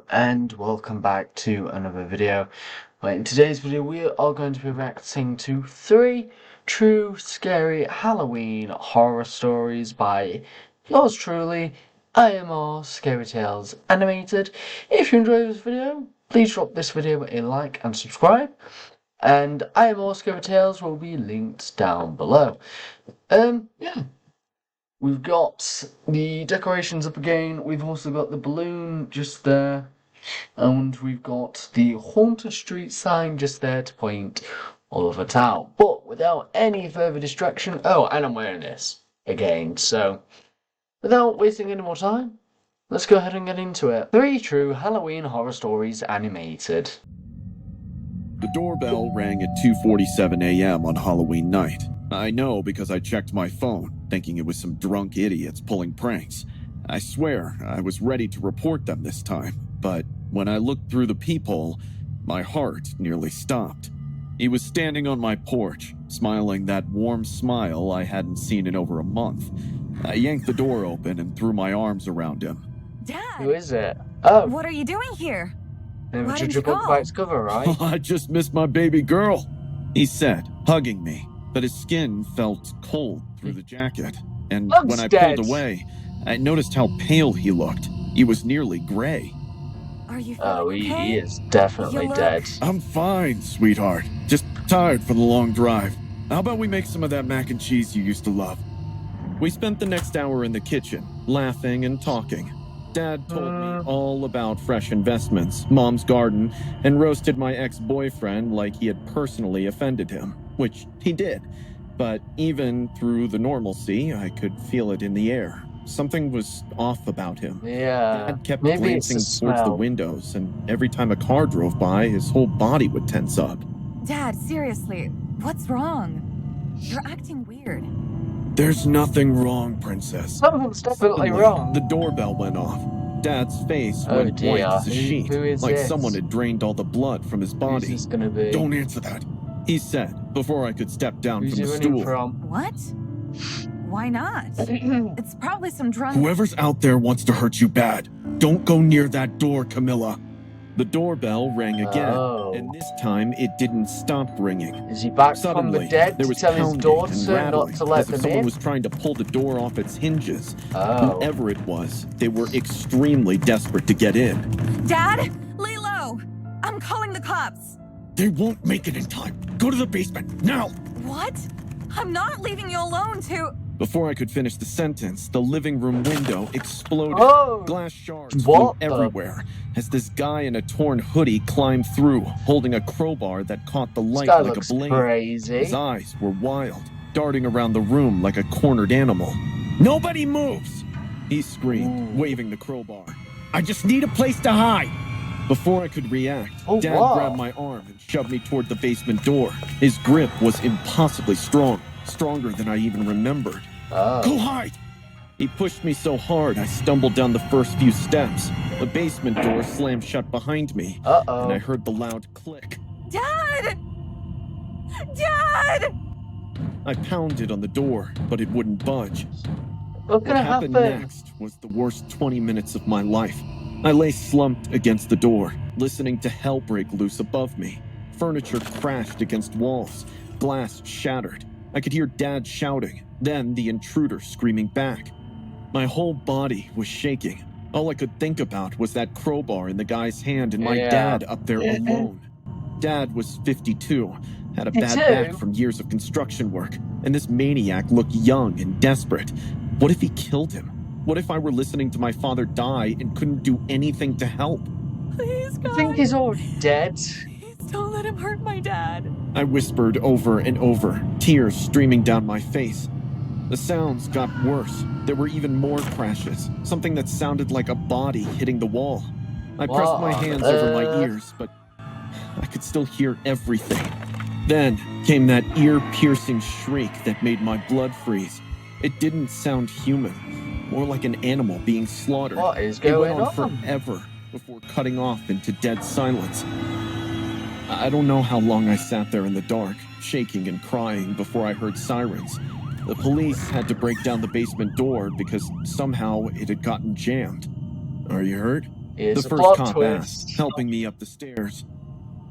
and welcome back to another video. In today's video we are going to be reacting to 3 true scary Halloween horror stories by yours truly, AMR Scary Tales Animated. If you enjoyed this video, please drop this video a like and subscribe, and AMR Scary Tales will be linked down below. Yeah. We've got the decorations up again, we've also got the balloon just there, and we've got the Haunted Street sign just there to point all over town. But without any further distraction, oh, and I'm wearing this again, so without wasting any more time, let's go ahead and get into it. 3 true Halloween horror stories animated. The doorbell rang at 2:47 a.m. on Halloween night. I know because I checked my phone, thinking it was some drunk idiots pulling pranks. I swear I was ready to report them this time, but when I looked through the peephole, my heart nearly stopped. He was standing on my porch, smiling that warm smile I hadn't seen in over a month. I yanked the door open and threw my arms around him. Dad! Who is it? Oh! What are you doing here? Never Why judge didn't a you book call? by its cover, right? I just missed my baby girl, he said, hugging me, but his skin felt cold through the jacket. And Bug's when I dead. pulled away, I noticed how pale he looked. He was nearly gray. Are you Oh, feeling he okay? is definitely You look- dead. I'm fine, sweetheart. Just tired from the long drive. How about we make some of that mac and cheese you used to love? We spent the next hour in the kitchen, laughing and talking. Dad told me all about fresh investments, Mom's garden, and roasted my ex-boyfriend like he had personally offended him, which he did. But even through the normalcy, I could feel it in the air. Something was off about him. Yeah, Dad kept maybe it's glancing the towards the smell. windows, and every time a car drove by, his whole body would tense up. Dad, seriously, what's wrong? You're acting weird. There's nothing wrong, Princess. Something's definitely Suddenly, wrong. the doorbell went off. Dad's face Oh went dear, white as a sheet, who is like this? someone had drained all the blood from his Who's body. this gonna be? Don't answer that, he said, before I could step down Who's from he the running stool. from? What? Why not? It's probably some drunk... Whoever's out there wants to hurt you bad. Don't go near that door, Camilla. The doorbell rang again, Oh. and this time it didn't stop ringing. Is he back from Suddenly, the dead there to was tell his pounding and daughter rattling, not to let as if them someone in? was trying to pull the door off its hinges. Oh. Whoever it was, they were extremely desperate to get in. Dad! Lay low! I'm calling the cops! They won't make it in time. Go to the basement, now! What? I'm not leaving you alone to... Before I could finish the sentence, the living room window exploded. Oh! Glass shards What flew the- everywhere as this guy in a torn hoodie climbed through, holding a crowbar that caught the This light guy like looks a blade. crazy. His eyes were wild, darting around the room like a cornered animal. Nobody moves! He screamed, Ooh. waving the crowbar. I just need a place to hide! Before I could react, Oh, Dad wow. grabbed my arm and shoved me toward the basement door. His grip was impossibly strong, stronger than I even remembered. Oh. Go hide! He pushed me so hard I stumbled down the first few steps. The basement door slammed shut behind me, and I Uh-oh. heard the loud click. Dad! Dad! I pounded on the door, but it wouldn't budge. What's What gonna happened happen? next was the worst 20 minutes of my life. I lay slumped against the door, listening to hell break loose above me. Furniture crashed against walls, glass shattered. I could hear Dad shouting, then the intruder screaming back. My whole body was shaking. All I could think about was that crowbar in the guy's hand and my Yeah. dad up there alone. Dad was 52, had a bad 52? back from years of construction work, and this maniac looked young and desperate. What if he killed him? What if I were listening to my father die and couldn't do anything to help? Please, God. I think he's already dead. Please don't let him hurt my dad. I whispered over and over, tears streaming down my face. The sounds got worse. There were even more crashes, something that sounded like a body hitting the wall. I pressed my hands over my ears, but I could still hear everything. Then came that ear-piercing shriek that made my blood freeze. It didn't sound human, more like an animal being slaughtered. What is It going went on on? forever before cutting off into dead silence. I don't know how long I sat there in the dark, shaking and crying before I heard sirens. The police had to break down the basement door because somehow it had gotten jammed. Are you hurt? Here's The a first plot cop asked, twist. helping me up the stairs.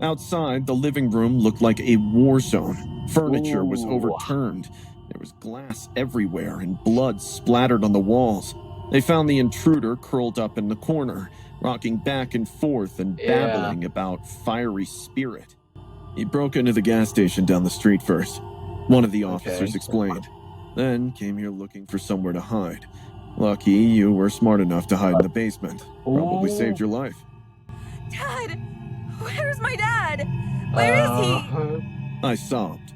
Outside, the living room looked like a war zone. Furniture was Ooh. overturned. There was glass everywhere and blood splattered on the walls. They found the intruder curled up in the corner, rocking back and forth and babbling about fiery spirit. He broke into the gas station down the street first, one of the officers explained. Then came here looking for somewhere to hide. Lucky you were smart enough to hide in the basement. Probably saved your life. Dad! Where's my dad? Where is he? I sobbed.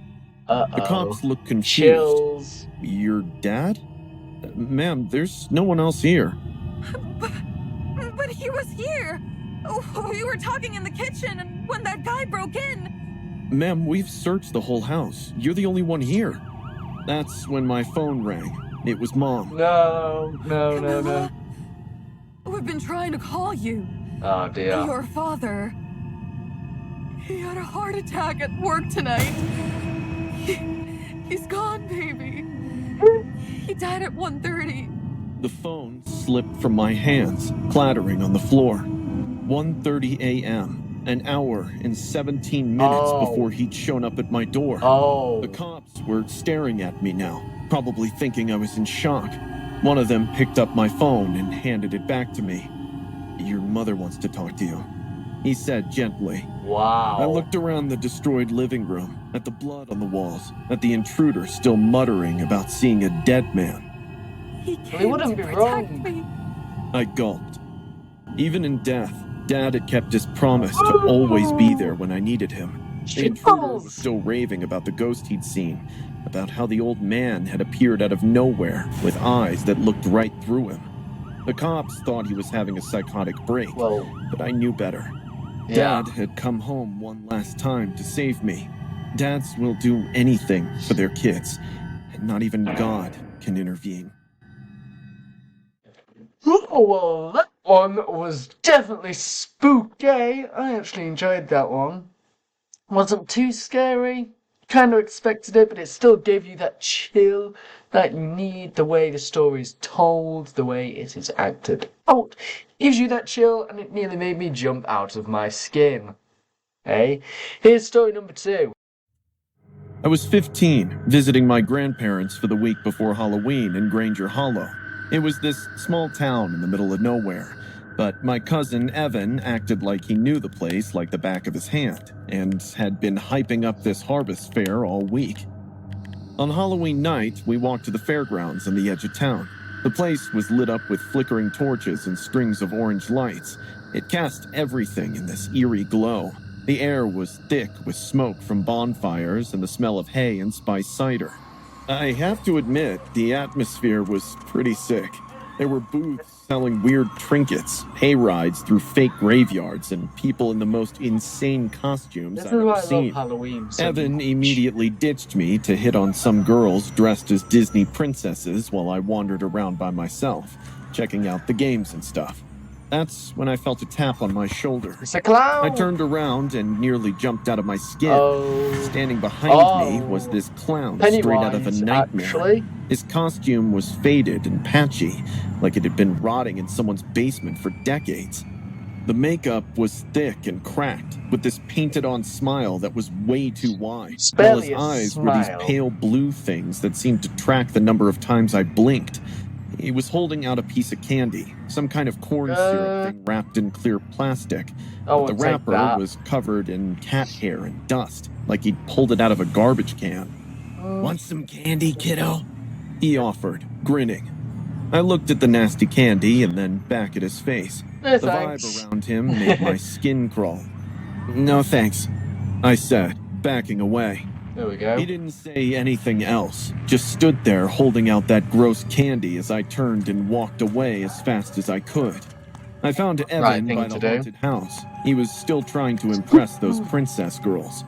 Uh-oh. The cops looked confused. Chills. Your dad? Ma'am, there's no one else here. But he was here. We were talking in the kitchen and when that guy broke in. Ma'am, we've searched the whole house. You're the only one here. That's when my phone rang. It was Mom. No. We've been trying to call you. Oh dear. Your father. He had a heart attack at work tonight. He's gone, baby. He died at 1:30. The phone slipped from my hands, clattering on the floor. 1:30 a.m., an hour and 17 minutes before he'd shown up at my door. The cops were staring at me now, probably thinking I was in shock. One of them picked up my phone and handed it back to me. Your mother wants to talk to you, he said gently. Wow. I looked around the destroyed living room, at the blood on the walls, at the intruder still muttering about seeing a dead man. He wouldn't be wrong. Me. I gulped. Even in death, Dad had kept his promise to always be there when I needed him. The intruder was still raving about the ghost he'd seen, about how the old man had appeared out of nowhere with eyes that looked right through him. The cops thought he was having a psychotic break, but I knew better. Dad had come home one last time to save me. Dads will do anything for their kids, and not even God can intervene. Oh, well, that one was definitely spooky. I actually enjoyed that one. Wasn't too scary. Kind of expected it, but it still gave you that chill that you need. The way the story is told, the way it is acted out, gives you that chill, and it nearly made me jump out of my skin. Hey, here's story number 2. I was 15, visiting my grandparents for the week before Halloween in Granger Hollow. It was this small town in the middle of nowhere, but my cousin Evan acted like he knew the place like the back of his hand, and had been hyping up this harvest fair all week. On Halloween night, we walked to the fairgrounds on the edge of town. The place was lit up with flickering torches and strings of orange lights. It cast everything in this eerie glow. The air was thick with smoke from bonfires and the smell of hay and spiced cider. I have to admit, the atmosphere was pretty sick. There were booths selling weird trinkets, hay rides through fake graveyards, and people in the most insane costumes I've ever seen. Halloween so Evan much. immediately ditched me to hit on some girls dressed as Disney princesses while I wandered around by myself, checking out the games and stuff. That's when I felt a tap on my shoulder. It's a clown! I turned around and nearly jumped out of my skin. Standing behind me was this clown straight out of a nightmare. Actually. His costume was faded and patchy, like it had been rotting in someone's basement for decades. The makeup was thick and cracked, with this painted-on smile that was way too wide. While his eyes were these pale blue things that seemed to track the number of times I blinked. He was holding out a piece of candy, some kind of corn syrup thing wrapped in clear plastic. But the wrapper was covered in cat hair and dust, like he'd pulled it out of a garbage can. Want some candy, kiddo? He offered, grinning. I looked at the nasty candy and then back at his face. The vibe around him made my skin crawl. No thanks, I said, backing away. There we go. He didn't say anything else, just stood there holding out that gross candy as I turned and walked away as fast as I could. I found Evan by the haunted house. He was still trying to impress those princess girls.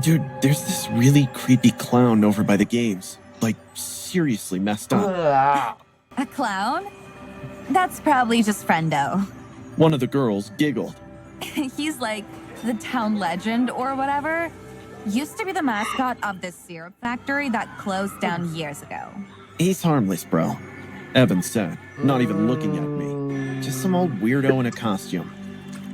Dude, there's this really creepy clown over by the games. Like, seriously messed up. A clown? That's probably just Friendo. One of the girls giggled. He's like the town legend or whatever. Used to be the mascot of this syrup factory that closed down years ago. He's harmless, bro, Evan said, not even looking at me. Just some old weirdo in a costume.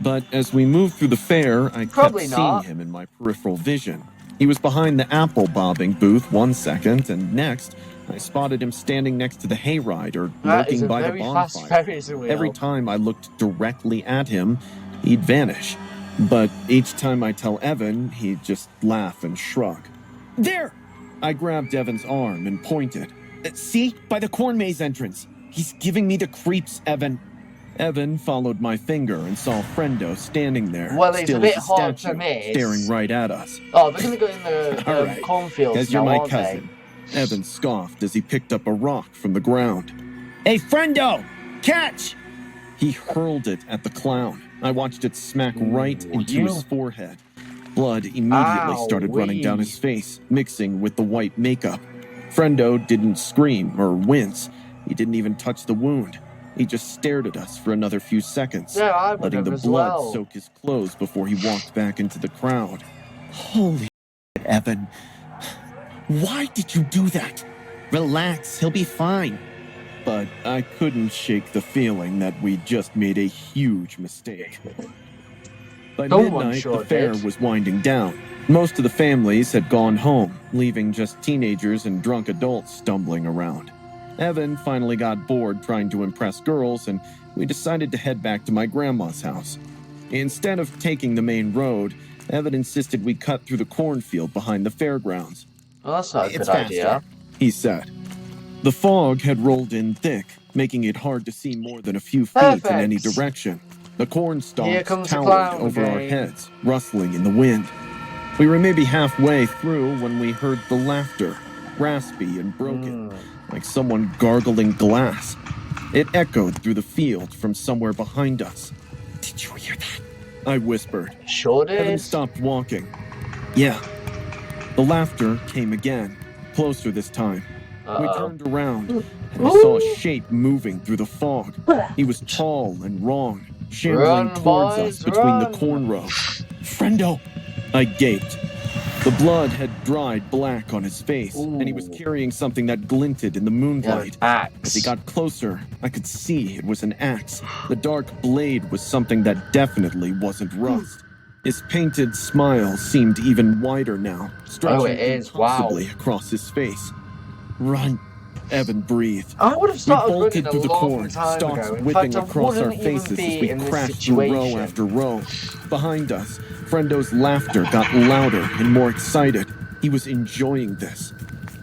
But as we moved through the fair, I Probably kept seeing not. him in my peripheral vision. He was behind the apple bobbing booth one second, and next, I spotted him standing next to the hayride or That is lurking a by the very fast bonfire. Ferris wheel. Every time I looked directly at him, he'd vanish. But each time I tell Evan, he'd just laugh and shrug. There! I grabbed Evan's arm and pointed. See? By the corn maze entrance. He's giving me the creeps, Evan. Evan followed my finger and saw Friendo standing there, Well, it's still a bit as a hard to statue, miss. staring right at us. Oh, they're gonna go in the All right, cornfields as you're now, my aren't cousin. Evan scoffed as he picked up a rock from the ground. Hey, Friendo! Catch! He hurled it at the clown. I watched it smack right into his forehead. Blood immediately started running down his face, mixing with the white makeup. Friendo didn't scream or wince. He didn't even touch the wound. He just stared at us for another few seconds, Yeah, I would letting have the as blood well. soak his clothes before he walked back into the crowd. Holy shit, Evan. Why did you do that? Relax, he'll be fine. But I couldn't shake the feeling that we'd just made a huge mistake. By midnight, the fair was winding down. Most of the families had gone home, leaving just teenagers and drunk adults stumbling around. Evan finally got bored trying to impress girls, and we decided to head back to my grandma's house. Instead of taking the main road, Evan insisted we cut through the cornfield behind the fairgrounds. Well, that's not a good idea, he said. The fog had rolled in thick, making it hard to see more than a few feet in any direction. The corn stalks towered over our heads, rustling in the wind. We were maybe halfway through when we heard the laughter, raspy and broken, like someone gargling glass. It echoed through the field from somewhere behind us. Did you hear that? I whispered. Sure did. Evan stopped walking. Yeah. The laughter came again, closer this time. We turned around, and I saw a shape moving through the fog. He was tall and wrong, shambling towards us between the corn rows. Friendo! I gaped. The blood had dried black on his face, and he was carrying something that glinted in the moonlight. As he got closer, I could see it was an axe. The dark blade was something that definitely wasn't rust. His painted smile seemed even wider now, stretching impossibly across his face. Run, Evan breathed. I would have started we bolted running through a the long corn, time stalks ago. In whipping fact, I across our wouldn't even faces be as we in this crashed through row situation. after row. Behind us, Friendo's laughter got louder and more excited. He was enjoying this.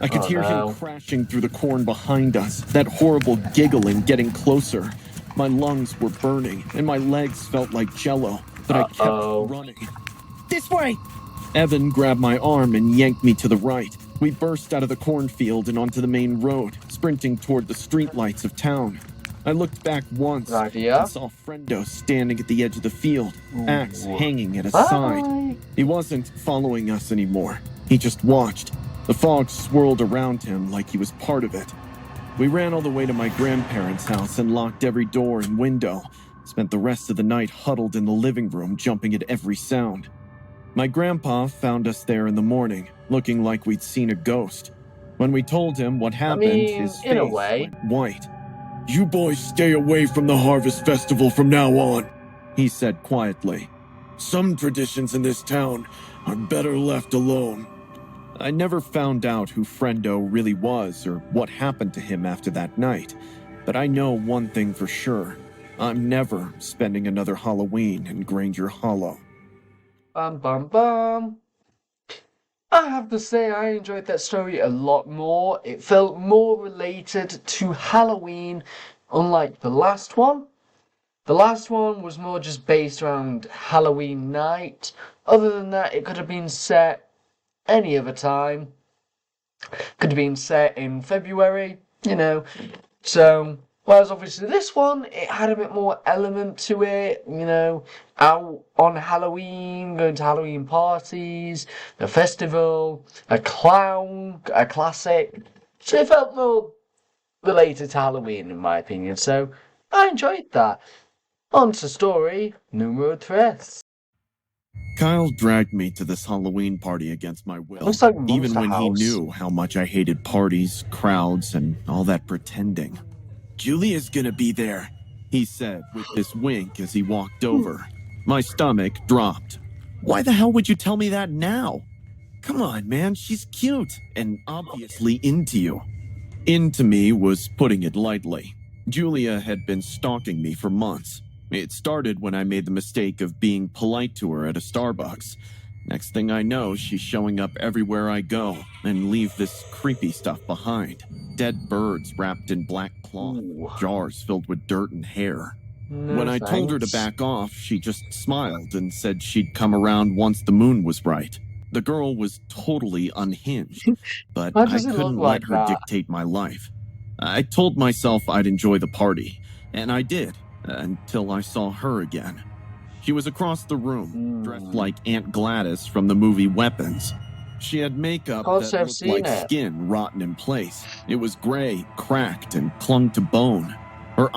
I could hear him crashing through the corn behind us, that horrible giggling getting closer. My lungs were burning, and my legs felt like jello, but I kept running. This way! Evan grabbed my arm and yanked me to the right. We burst out of the cornfield and onto the main road, sprinting toward the streetlights of town. I looked back once and saw Friendo standing at the edge of the field, axe hanging at his side. He wasn't following us anymore. He just watched. The fog swirled around him like he was part of it. We ran all the way to my grandparents' house and locked every door and window. Spent the rest of the night huddled in the living room, jumping at every sound. My grandpa found us there in the morning, looking like we'd seen a ghost. When we told him what happened, his face went white. You boys stay away from the Harvest Festival from now on, he said quietly. Some traditions in this town are better left alone. I never found out who Friendo really was or what happened to him after that night, but I know one thing for sure. I'm never spending another Halloween in Granger Hollow. Bum bum bum. I have to say I enjoyed that story a lot more. It felt more related to Halloween, unlike the last one. The last one was more just based around Halloween night. Other than that, it could have been set any other time. Could have been set in February, you know. So, whereas obviously this one, it had a bit more element to it, you know, out on Halloween, going to Halloween parties, the festival, a clown, a classic. So it felt more related to Halloween, in my opinion. So, I enjoyed that. On to story numero tres. Kyle dragged me to this Halloween party against my will, Looks like even when he House. knew how much I hated parties, crowds, and all that pretending. Julia's gonna be there, he said with this wink as he walked over. My stomach dropped. Why the hell would you tell me that now? Come on, man, she's cute and obviously into you. Into me was putting it lightly. Julia had been stalking me for months. It started when I made the mistake of being polite to her at a Starbucks. Next thing I know, she's showing up everywhere I go and leave this creepy stuff behind. Dead birds wrapped in black cloth, jars filled with dirt and hair. When I told her to back off, she just smiled and said she'd come around once the moon was right. The girl was totally unhinged, but Why I does it couldn't look let like her that? dictate my life. I told myself I'd enjoy the party, and I did, until I saw her again. She was across the room, dressed like Aunt Gladys from the movie Weapons. She had makeup course that I've looked seen like it. skin rotten in place. It was gray, cracked, and clung to bone. Her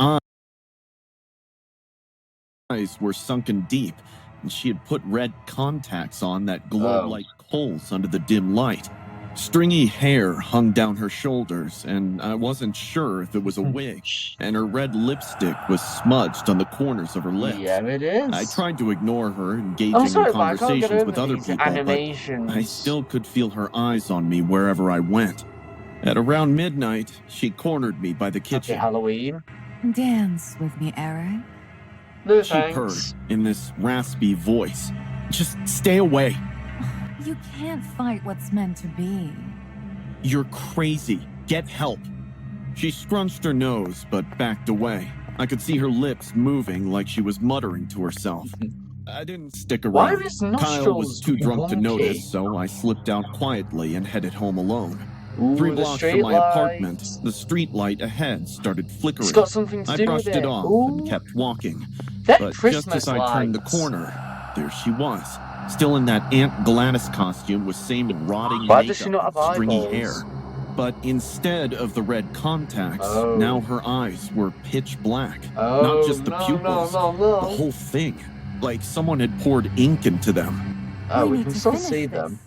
eyes were sunken deep, and she had put red contacts on that glowed like coals under the dim light. Stringy hair hung down her shoulders, and I wasn't sure if it was a wig, and her red lipstick was smudged on the corners of her lips. Yeah, it is. I tried to ignore her, engaging I'm sorry, in but I can't get conversations over with other these people, animations. but I still could feel her eyes on me wherever I went. At around midnight, she cornered me by the kitchen. Happy Halloween. Dance with me, Eric. No She purred thanks. in this raspy voice. Just stay away. You can't fight what's meant to be. You're crazy. Get help. She scrunched her nose, but backed away. I could see her lips moving like she was muttering to herself. I didn't stick around. Why are his Kyle was nostrils too drunk to wonky? notice, so I slipped out quietly and headed home alone. Ooh, 3 the blocks street from my light. apartment, the street light ahead started flickering. It's got something to I do brushed with it it. off Ooh. and kept walking. That But Christmas just as I turned the lights. corner, there she was, still in that Aunt Gladys costume with same rotting Why makeup does she not and have stringy eyeballs? hair. But instead of the red contacts, now her eyes were pitch black. Not just the pupils, the whole thing. Like someone had poured ink into them. Oh, we need can to still finish see this. them.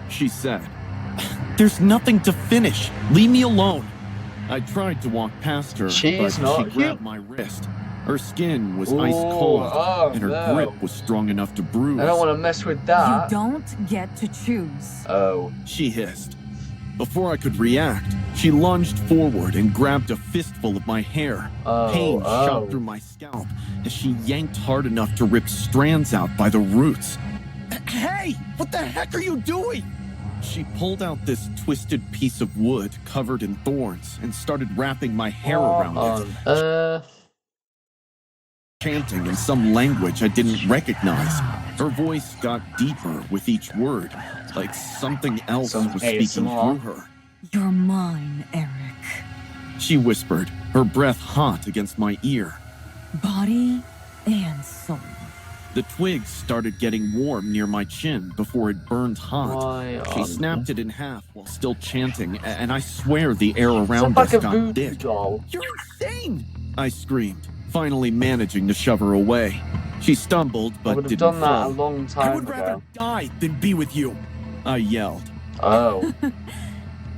She said, "There's nothing to finish. Leave me alone." I tried to walk past her, She's but not she cute. grabbed my wrist. Her skin was Ooh, ice cold, oh, and her no. grip was strong enough to bruise. I don't want to mess with You that. don't get to choose. Oh. She hissed. Before I could react, she lunged forward and grabbed a fistful of my hair. Pain shot through my scalp as she yanked hard enough to rip strands out by the roots. Hey, what the heck are you doing? She pulled out this twisted piece of wood covered in thorns and started wrapping my hair around it, chanting in some language I didn't recognize. Her voice got deeper with each word, like something else Some was speaking ASMR. through her. You're mine, Eric. She whispered, her breath hot against my ear. Body and soul. The twigs started getting warm near my chin before it burned hot. She snapped it in half while still chanting, and I swear the air around us like a got voodoo thick. doll. You're insane! I screamed, finally managing to shove her away. She stumbled, I but would have didn't done that a fall. long time I would rather ago. die than be with you, I yelled. Oh.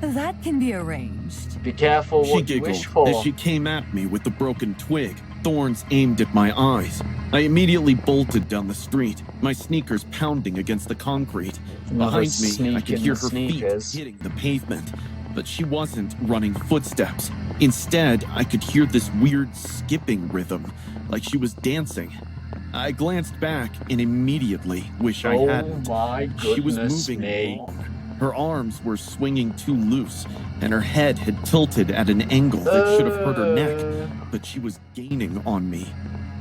That can be arranged. Be careful She what you wish giggled for. as she came at me with the broken twig, thorns aimed at my eyes. I immediately bolted down the street, my sneakers pounding against the concrete. Another Behind me, I sneak could in hear the her sneakers. feet hitting the pavement, but she wasn't running footsteps. Instead, I could hear this weird skipping rhythm, like she was dancing. I glanced back and immediately wish I hadn't. Oh my She was goodness moving me. wrong. Her arms were swinging too loose, and her head had tilted at an angle that should have hurt her neck, but she was gaining on me.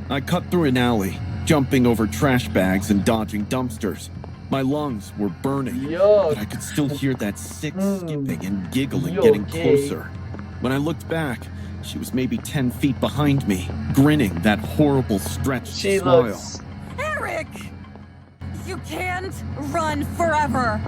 I cut through an alley, jumping over trash bags and dodging dumpsters. My lungs were burning, but I could still hear that sick skipping and giggling getting closer. When I looked back, she was maybe 10 feet behind me, grinning that horrible stretched She smile. looks... Eric! You can't run forever!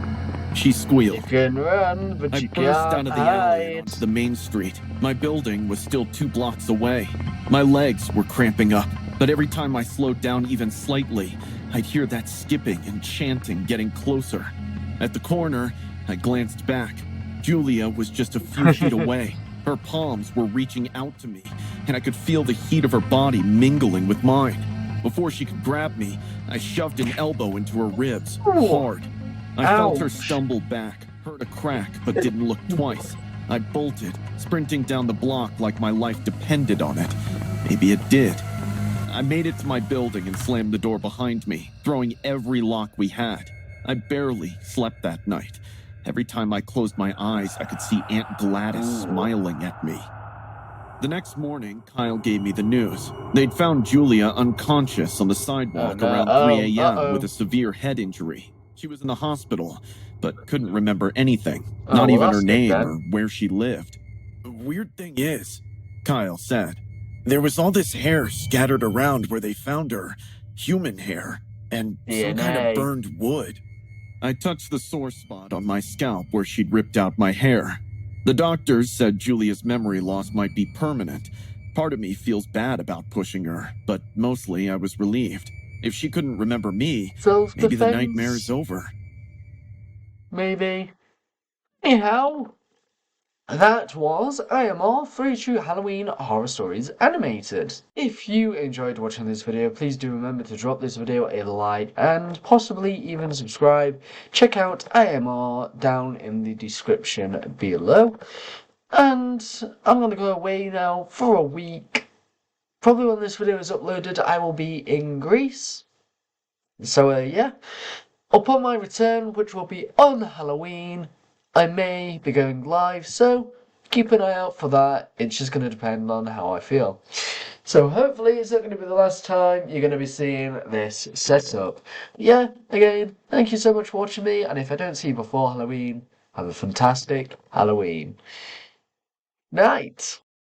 She squealed. You can run, but I you burst out can't of the alley and hide. onto the main street. My building was still 2 blocks away. My legs were cramping up, but every time I slowed down even slightly, I'd hear that skipping and chanting getting closer. At the corner, I glanced back. Julia was just a few feet away. Her palms were reaching out to me, and I could feel the heat of her body mingling with mine. Before she could grab me, I shoved an elbow into her ribs, hard. I felt her Ouch. stumble back, heard a crack, but didn't look twice. I bolted, sprinting down the block like my life depended on it. Maybe it did. I made it to my building and slammed the door behind me, throwing every lock we had. I barely slept that night. Every time I closed my eyes, I could see Aunt Gladys smiling at me. The next morning, Kyle gave me the news. They'd found Julia unconscious on the sidewalk around 3 a.m. with a severe head injury. She was in the hospital, but couldn't remember anything, not even her name or where she lived. The weird thing is, Kyle said, there was all this hair scattered around where they found her, human hair, and some kind of burned wood. I touched the sore spot on my scalp where she'd ripped out my hair. The doctors said Julia's memory loss might be permanent. Part of me feels bad about pushing her, but mostly I was relieved. If she couldn't remember me, maybe the nightmare is over. Maybe. Anyhow, that was AMR 3 True Halloween Horror Stories Animated. If you enjoyed watching this video, please do remember to drop this video a like and possibly even subscribe. Check out AMR down in the description below. And I'm going to go away now for a week. Probably when this video is uploaded, I will be in Greece. So yeah, upon my return, which will be on Halloween, I may be going live, so keep an eye out for that. It's just going to depend on how I feel. So hopefully it's not going to be the last time you're going to be seeing this setup. Yeah, again, thank you so much for watching me, and if I don't see you before Halloween, have a fantastic Halloween. Night!